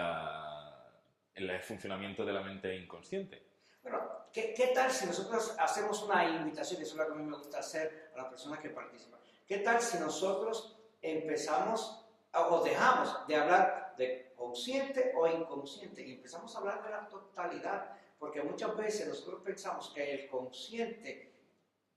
el funcionamiento de la mente inconsciente. Bueno, ¿qué tal si nosotros hacemos una invitación, eso es lo que a mí me gusta hacer a las personas que participan? ¿Qué tal si nosotros empezamos o dejamos de hablar de consciente o inconsciente y empezamos a hablar de la totalidad? Porque muchas veces nosotros pensamos que el consciente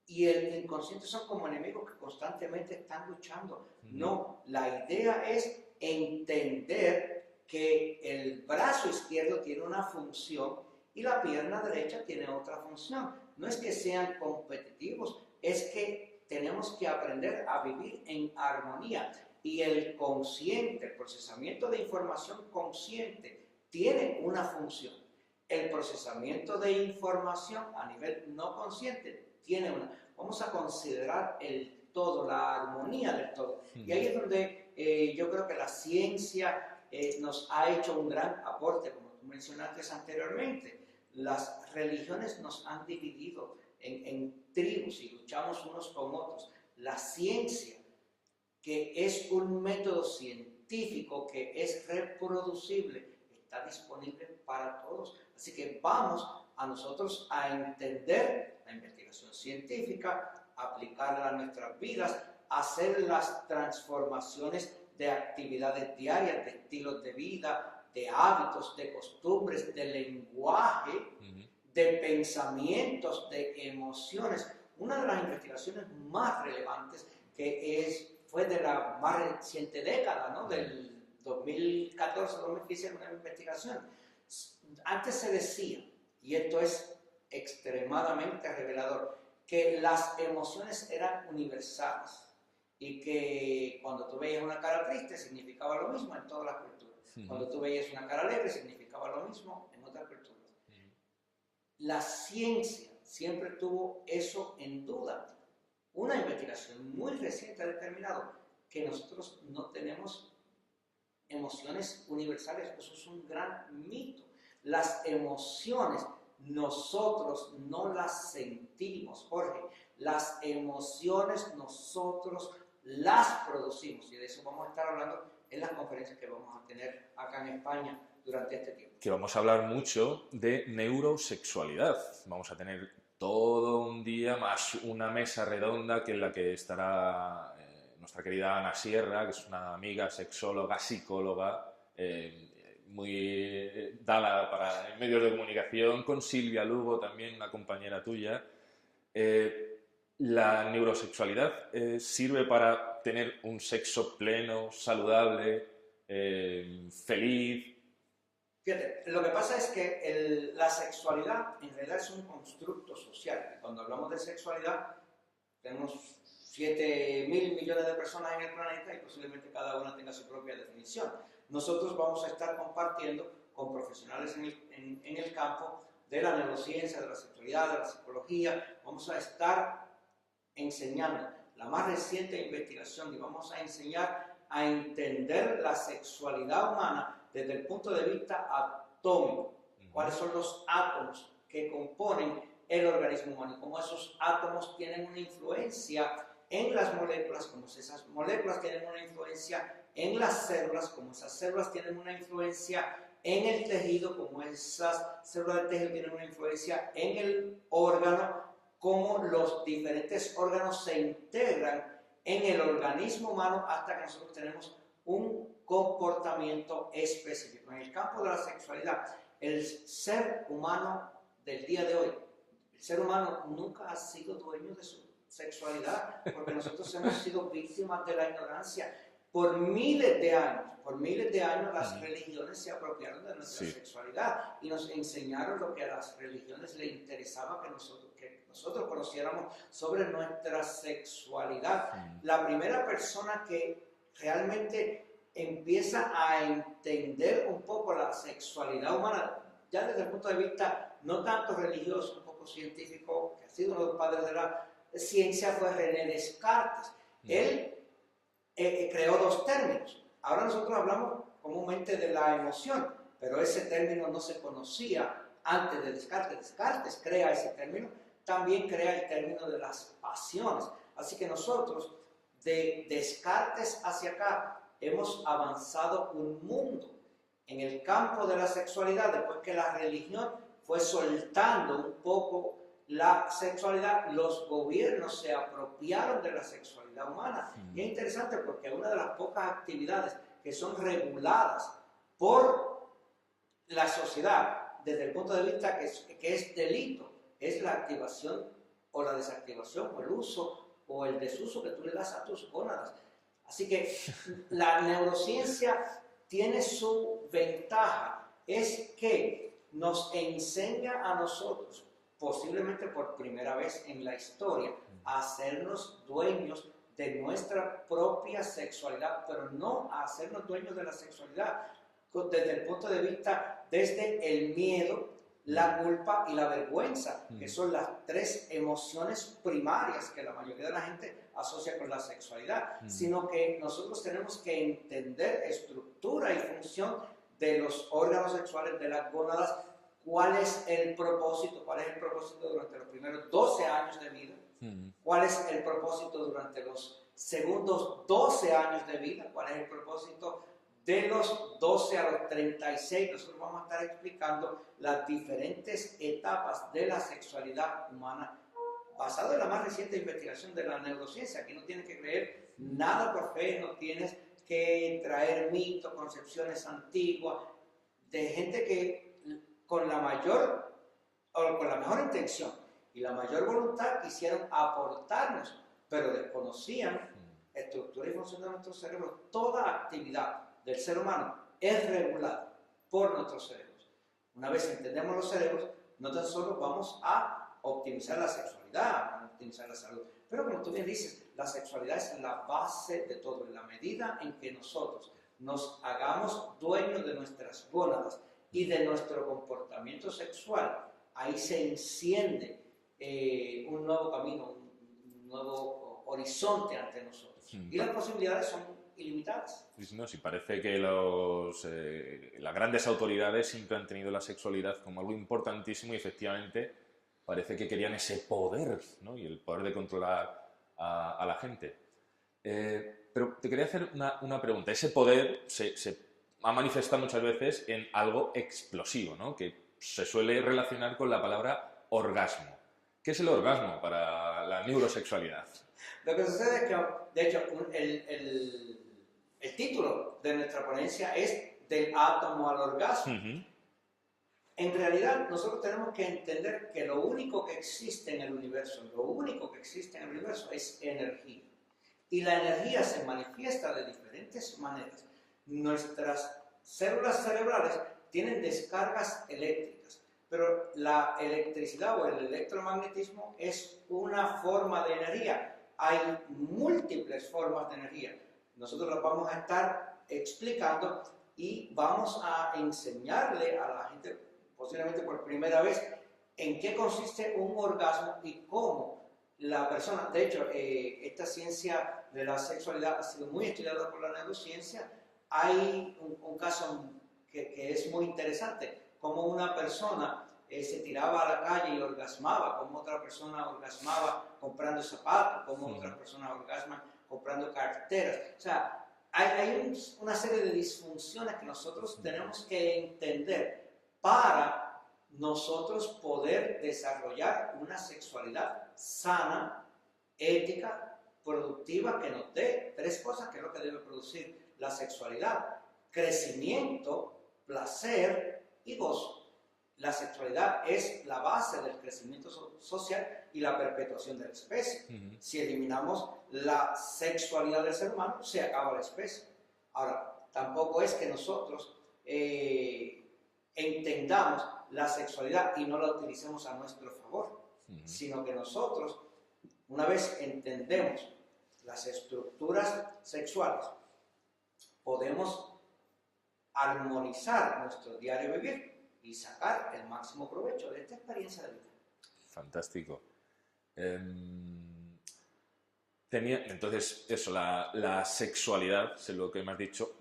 y el inconsciente son como enemigos que constantemente están luchando. No, la idea es entender que el brazo izquierdo tiene una función y la pierna derecha tiene otra función. No es que sean competitivos, es que tenemos que aprender a vivir en armonía. Y el consciente, el procesamiento de información consciente, tiene una función. El procesamiento de información a nivel no consciente tiene una. Vamos a considerar el todo, la armonía del todo. Y ahí es donde yo creo que la ciencia nos ha hecho un gran aporte, como tú mencionaste anteriormente. Las religiones nos han dividido en tribus y luchamos unos con otros. La ciencia, que es un método científico que es reproducible, está disponible para todos. Así que vamos a nosotros a entender la investigación científica, aplicarla a nuestras vidas, hacer las transformaciones de actividades diarias, de estilos de vida, de hábitos, de costumbres, de lenguaje, de pensamientos, de emociones. Una de las investigaciones más relevantes fue de la más reciente década, ¿no? Del 2014-2015, una investigación. Antes se decía, y esto es extremadamente revelador, que las emociones eran universales y que cuando tú veías una cara triste significaba lo mismo en todas las culturas. Cuando tú veías una cara alegre significaba lo mismo en otras culturas. La ciencia siempre tuvo eso en duda. Una investigación muy reciente ha determinado que nosotros no tenemos emociones universales. Eso es un gran mito. Las emociones nosotros no las sentimos, Jorge. Las emociones nosotros las producimos, y de eso vamos a estar hablando en las conferencias que vamos a tener acá en España durante este tiempo. Que vamos a hablar mucho de neurosexualidad. Vamos a tener todo un día más una mesa redonda en la que estará nuestra querida Ana Sierra, que es una amiga sexóloga, psicóloga, muy dada para medios de comunicación, con Silvia Lugo, también una compañera tuya. La neurosexualidad sirve para tener un sexo pleno, saludable, feliz. Fíjate, lo que pasa es que la sexualidad en realidad es un constructo social. Cuando hablamos de sexualidad, tenemos 7.000 millones de personas en el planeta y posiblemente cada una tenga su propia definición. Nosotros vamos a estar compartiendo con profesionales en el campo de la neurociencia, de la sexualidad, de la psicología. Vamos a estar enseñando la más reciente investigación y vamos a enseñar a entender la sexualidad humana desde el punto de vista atómico. ¿Cuáles son los átomos que componen el organismo humano? Y cómo esos átomos tienen una influencia en las moléculas, como esas moléculas tienen una influencia en las células, como esas células tienen una influencia en el tejido, como esas células del tejido tienen una influencia en el órgano, cómo los diferentes órganos se integran en el organismo humano hasta que nosotros tenemos un comportamiento específico. En el campo de la sexualidad, el ser humano del día de hoy, el ser humano nunca ha sido dueño de su sexualidad, porque nosotros hemos sido víctimas de la ignorancia. Por miles de años las religiones se apropiaron de nuestra sexualidad y nos enseñaron lo que a las religiones les interesaba que nosotros conociéramos sobre nuestra sexualidad. La primera persona que realmente empieza a entender un poco la sexualidad humana, ya desde el punto de vista no tanto religioso, un poco científico, que ha sido uno de los padres de la ciencia, fue René Descartes. Él creó dos términos. Ahora nosotros hablamos comúnmente de la emoción, pero ese término no se conocía antes de Descartes. Descartes crea ese término, también crea el término de las pasiones. Así que nosotros, de Descartes hacia acá, hemos avanzado un mundo en el campo de la sexualidad. Después que la religión fue soltando un poco la sexualidad, los gobiernos se apropiaron de la sexualidad humana. Y es interesante porque una de las pocas actividades que son reguladas por la sociedad desde el punto de vista que es delito, es la activación o la desactivación o el uso o el desuso que tú le das a tus gónadas. Así que la neurociencia tiene su ventaja, es que nos enseña a nosotros, posiblemente por primera vez en la historia, a hacernos dueños de nuestra propia sexualidad, pero no a hacernos dueños de la sexualidad desde el punto de vista, desde el miedo, la culpa y la vergüenza, que son las tres emociones primarias que la mayoría de la gente asocia con la sexualidad, sino que nosotros tenemos que entender estructura y función de los órganos sexuales, de las gónadas, cuál es el propósito durante los primeros 12 años de vida, cuál es el propósito durante los segundos 12 años de vida, cuál es el propósito de los 12 a los 36. Nosotros vamos a estar explicando las diferentes etapas de la sexualidad humana basado en la más reciente investigación de la neurociencia. Aquí no tienes que creer nada por fe, no tienes que traer mitos, concepciones antiguas, de gente que con la mejor intención y la mayor voluntad quisieron aportarnos, pero desconocían estructura y función de nuestro cerebro. Toda actividad del ser humano es regulada por nuestros cerebros. Una vez entendemos los cerebros, no tan solo vamos a optimizar la sexualidad, a optimizar la salud, pero como tú bien dices, la sexualidad es la base de todo. En la medida en que nosotros nos hagamos dueños de nuestras gónadas y de nuestro comportamiento sexual, ahí se enciende un nuevo camino, un nuevo horizonte ante nosotros. Y las posibilidades son ilimitadas. No, sí, parece que las grandes autoridades siempre han tenido la sexualidad como algo importantísimo y efectivamente parece que querían ese poder, ¿no? Y el poder de controlar a la gente. Pero te quería hacer una pregunta. Ese poder se ha manifestado muchas veces en algo explosivo, ¿no? Que se suele relacionar con la palabra orgasmo. ¿Qué es el orgasmo para la neurosexualidad? Lo que sucede es que, de hecho, el título de nuestra ponencia es Del átomo al orgasmo. En realidad, nosotros tenemos que entender que lo único que existe en el universo, es energía. Y la energía se manifiesta de diferentes maneras. Nuestras células cerebrales tienen descargas eléctricas, pero la electricidad o el electromagnetismo es una forma de energía. Hay múltiples formas de energía. Nosotros las vamos a estar explicando y vamos a enseñarle a la gente, posiblemente por primera vez, en qué consiste un orgasmo y cómo la persona, de hecho, esta ciencia de la sexualidad ha sido muy estudiada por la neurociencia. Hay un caso que es muy interesante, cómo una persona se tiraba a la calle y orgasmaba, cómo otra persona orgasmaba comprando zapatos, cómo otra persona orgasma comprando carteras. O sea, hay una serie de disfunciones que nosotros tenemos que entender para nosotros poder desarrollar una sexualidad sana, ética, productiva, que nos dé tres cosas que es lo que debe producir la sexualidad: crecimiento, placer y gozo. La sexualidad es la base del crecimiento social y la perpetuación de la especie. Si eliminamos la sexualidad del ser humano, se acaba la especie. Ahora, tampoco es que nosotros entendamos la sexualidad y no la utilicemos a nuestro favor, sino que nosotros, una vez entendemos las estructuras sexuales, podemos armonizar nuestro diario vivir y sacar el máximo provecho de esta experiencia de vida. Fantástico. Entonces, eso, la sexualidad, sé lo que me has dicho,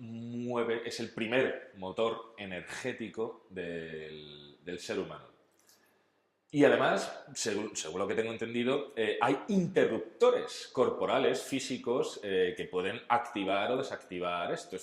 es el primer motor energético del ser humano. Y además, según lo que tengo entendido, hay interruptores corporales, físicos, que pueden activar o desactivar esto.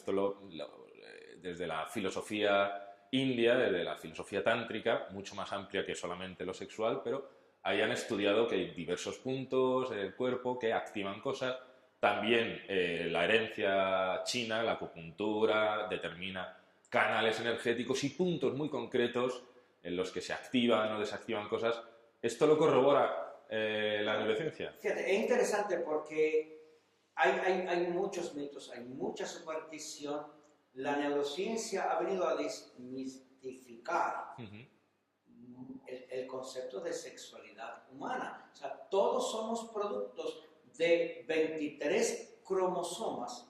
Desde la filosofía india, desde la filosofía tántrica, mucho más amplia que solamente lo sexual, pero ahí han estudiado que hay diversos puntos del cuerpo que activan cosas. También la herencia china, la acupuntura, determina canales energéticos y puntos muy concretos en los que se activan o desactivan cosas. Esto lo corrobora la neurociencia? Fíjate, es interesante porque hay muchos mitos, hay mucha superstición. La neurociencia ha venido a desmistificar el concepto de sexualidad humana. O sea, todos somos productos de 23 cromosomas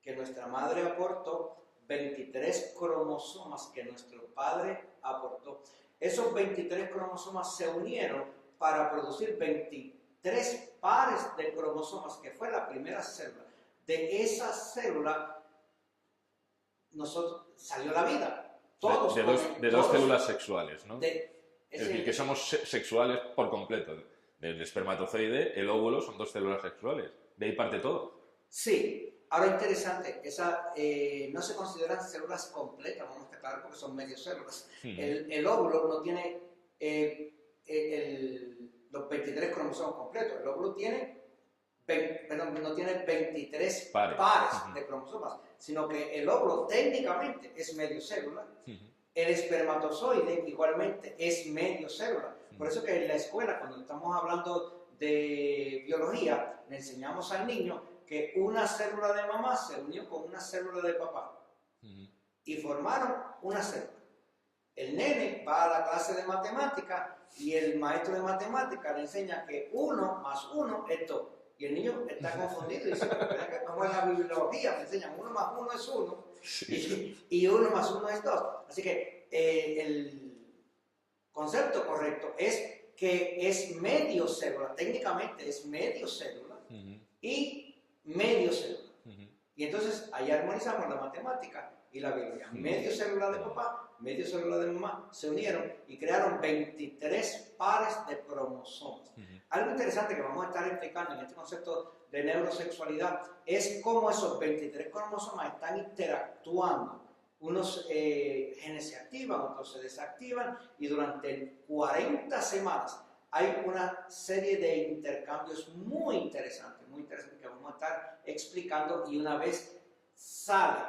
que nuestra madre aportó, 23 cromosomas que nuestro padre aportó. Esos 23 cromosomas se unieron para producir 23 pares de cromosomas, que fue la primera célula. De esa célula salió la vida. Todos de dos células sexuales, ¿no? Es decir, que somos sexuales por completo. Del espermatozoide, el óvulo son dos células sexuales. De ahí parte todo. Sí. Ahora, interesante, no se consideran células completas, vamos a aclarar, porque son medio células. El óvulo no tiene los 23 cromosomas completos. El óvulo no tiene 23 pares de cromosomas, sino que el óvulo técnicamente es medio célula. El espermatozoide igualmente es medio célula. Por eso que en la escuela, cuando estamos hablando de biología, le enseñamos al niño que una célula de mamá se unió con una célula de papá y formaron una célula. El nene va a la clase de matemática y el maestro de matemática le enseña que 1 más 1 es 2. Y el niño está confundido y dice, como en la biología me enseñan 1 más 1 es 1 y 1 más 1 es 2. Así que el concepto correcto es que es medio célula, técnicamente es medio célula y medio célula. Y entonces ahí armonizamos la matemática y la biología. Medio célula de papá, medio célula de mamá se unieron y crearon 23 pares de cromosomas. Algo interesante que vamos a estar explicando en este concepto de neurosexualidad es cómo esos 23 cromosomas están interactuando. Unos genes se activan, otros se desactivan y durante 40 semanas hay una serie de intercambios muy interesantes que vamos a estar explicando, y una vez sale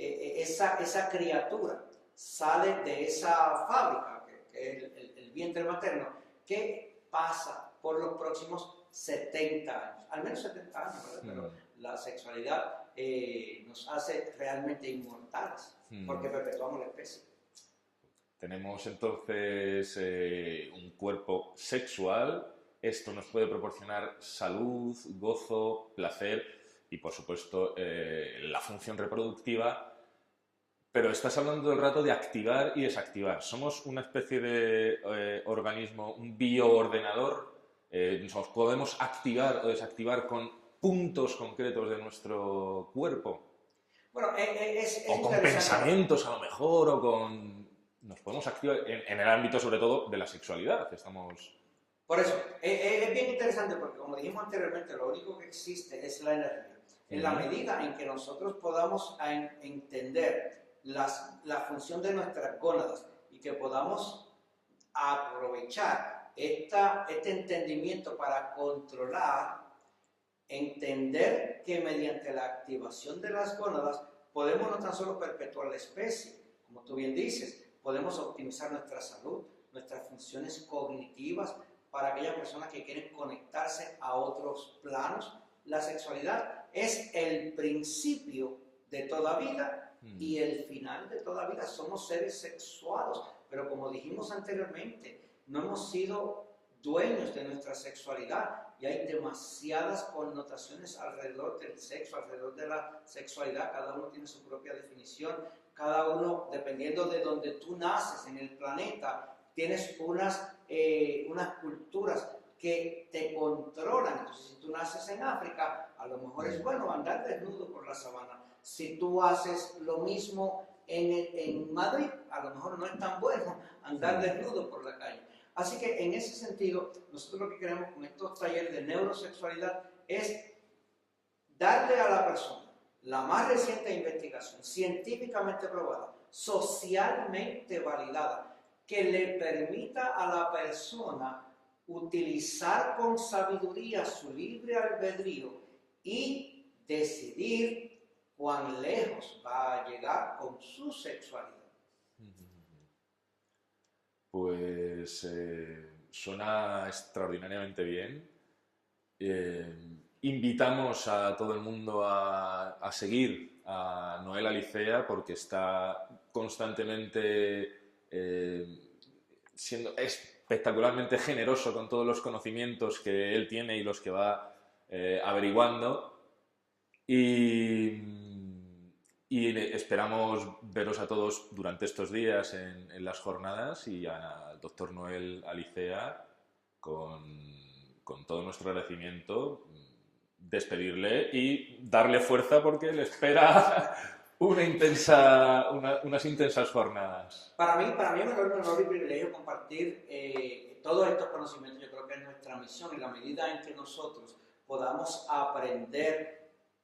esa criatura, sale de esa fábrica, que es el vientre materno, que pasa por los próximos 70 años, al menos 70 años, ¿verdad? Pero la sexualidad nos hace realmente inmortales, porque perpetuamos la especie. Tenemos entonces un cuerpo sexual. Esto nos puede proporcionar salud, gozo, placer y, por supuesto, la función reproductiva. Pero estás hablando todo el rato de activar y desactivar. ¿Somos una especie de organismo, un bioordenador? ¿Nos podemos activar o desactivar con puntos concretos de nuestro cuerpo? Bueno, o con pensamientos, a lo mejor, o con... Nos podemos activar en el ámbito, sobre todo, de la sexualidad. Por eso, es bien interesante porque, como dijimos anteriormente, lo único que existe es la energía. En la medida en que nosotros podamos entender la función de nuestras gónadas y que podamos aprovechar este entendimiento para controlar, entender que mediante la activación de las gónadas podemos no tan solo perpetuar la especie, como tú bien dices, podemos optimizar nuestra salud, nuestras funciones cognitivas, para aquellas personas que quieren conectarse a otros planos. La sexualidad es el principio de toda vida y el final de toda vida. Somos seres sexuados, pero como dijimos anteriormente, no hemos sido dueños de nuestra sexualidad y hay demasiadas connotaciones alrededor del sexo, alrededor de la sexualidad. Cada uno tiene su propia definición, cada uno, dependiendo de donde tú naces en el planeta, tienes unas culturas que te controlan. Entonces, si tú naces en África, a lo mejor es bueno andar desnudo por la sabana. Si tú haces lo mismo en Madrid, a lo mejor no es tan bueno andar desnudo por la calle. Así que en ese sentido, nosotros lo que queremos con estos talleres de neurosexualidad es darle a la persona la más reciente investigación, científicamente probada, socialmente validada, que le permita a la persona utilizar con sabiduría su libre albedrío y decidir cuán lejos va a llegar con su sexualidad. Pues suena extraordinariamente bien. Invitamos a todo el mundo a seguir a Noel Alicea porque está constantemente siendo espectacularmente generoso con todos los conocimientos que él tiene y los que va averiguando. Y esperamos veros a todos durante estos días en las jornadas y al doctor Noel Alicea con todo nuestro agradecimiento, despedirle y darle fuerza porque le espera unas intensas jornadas. Para mí es un honor y privilegio compartir todos estos conocimientos. Yo creo que es nuestra misión, en la medida en que nosotros podamos aprender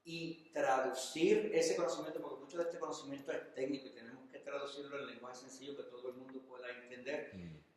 y traducir ese conocimiento, porque mucho de este conocimiento es técnico y tenemos que traducirlo en lenguaje sencillo que todo el mundo pueda entender,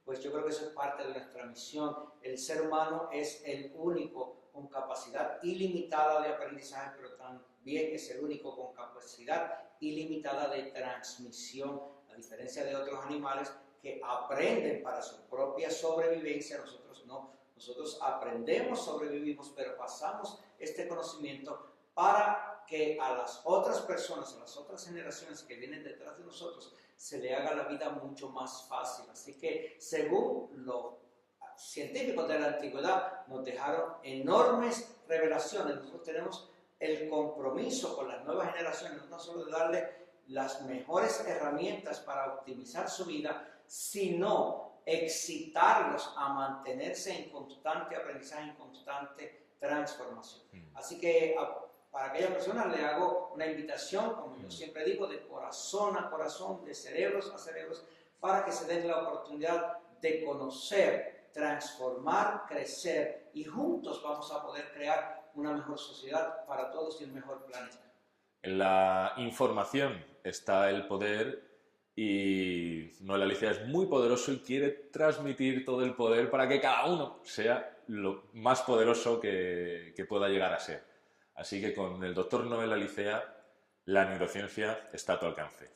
pues yo creo que eso es parte de nuestra misión. El ser humano es el único con capacidad ilimitada de aprendizaje, pero también es el único con capacidad ilimitada de transmisión, a diferencia de otros animales que aprenden para su propia sobrevivencia. Nosotros no, nosotros aprendemos, sobrevivimos, pero pasamos este conocimiento para que a las otras personas, a las otras generaciones que vienen detrás de nosotros, se le haga la vida mucho más fácil. Así que, según los científicos de la antigüedad, nos dejaron enormes revelaciones. Nosotros tenemos el compromiso con las nuevas generaciones, no solo de darle las mejores herramientas para optimizar su vida, sino excitarlos a mantenerse en constante aprendizaje, en constante transformación. Así que para aquellas personas le hago una invitación, como yo siempre digo, de corazón a corazón, de cerebros a cerebros, para que se den la oportunidad de conocer, transformar, crecer, y juntos vamos a poder crear una mejor sociedad para todos y un mejor planeta. En la información está el poder y Noel Alicea es muy poderoso y quiere transmitir todo el poder para que cada uno sea lo más poderoso que pueda llegar a ser. Así que con el doctor Noel Alicea, la neurociencia está a tu alcance.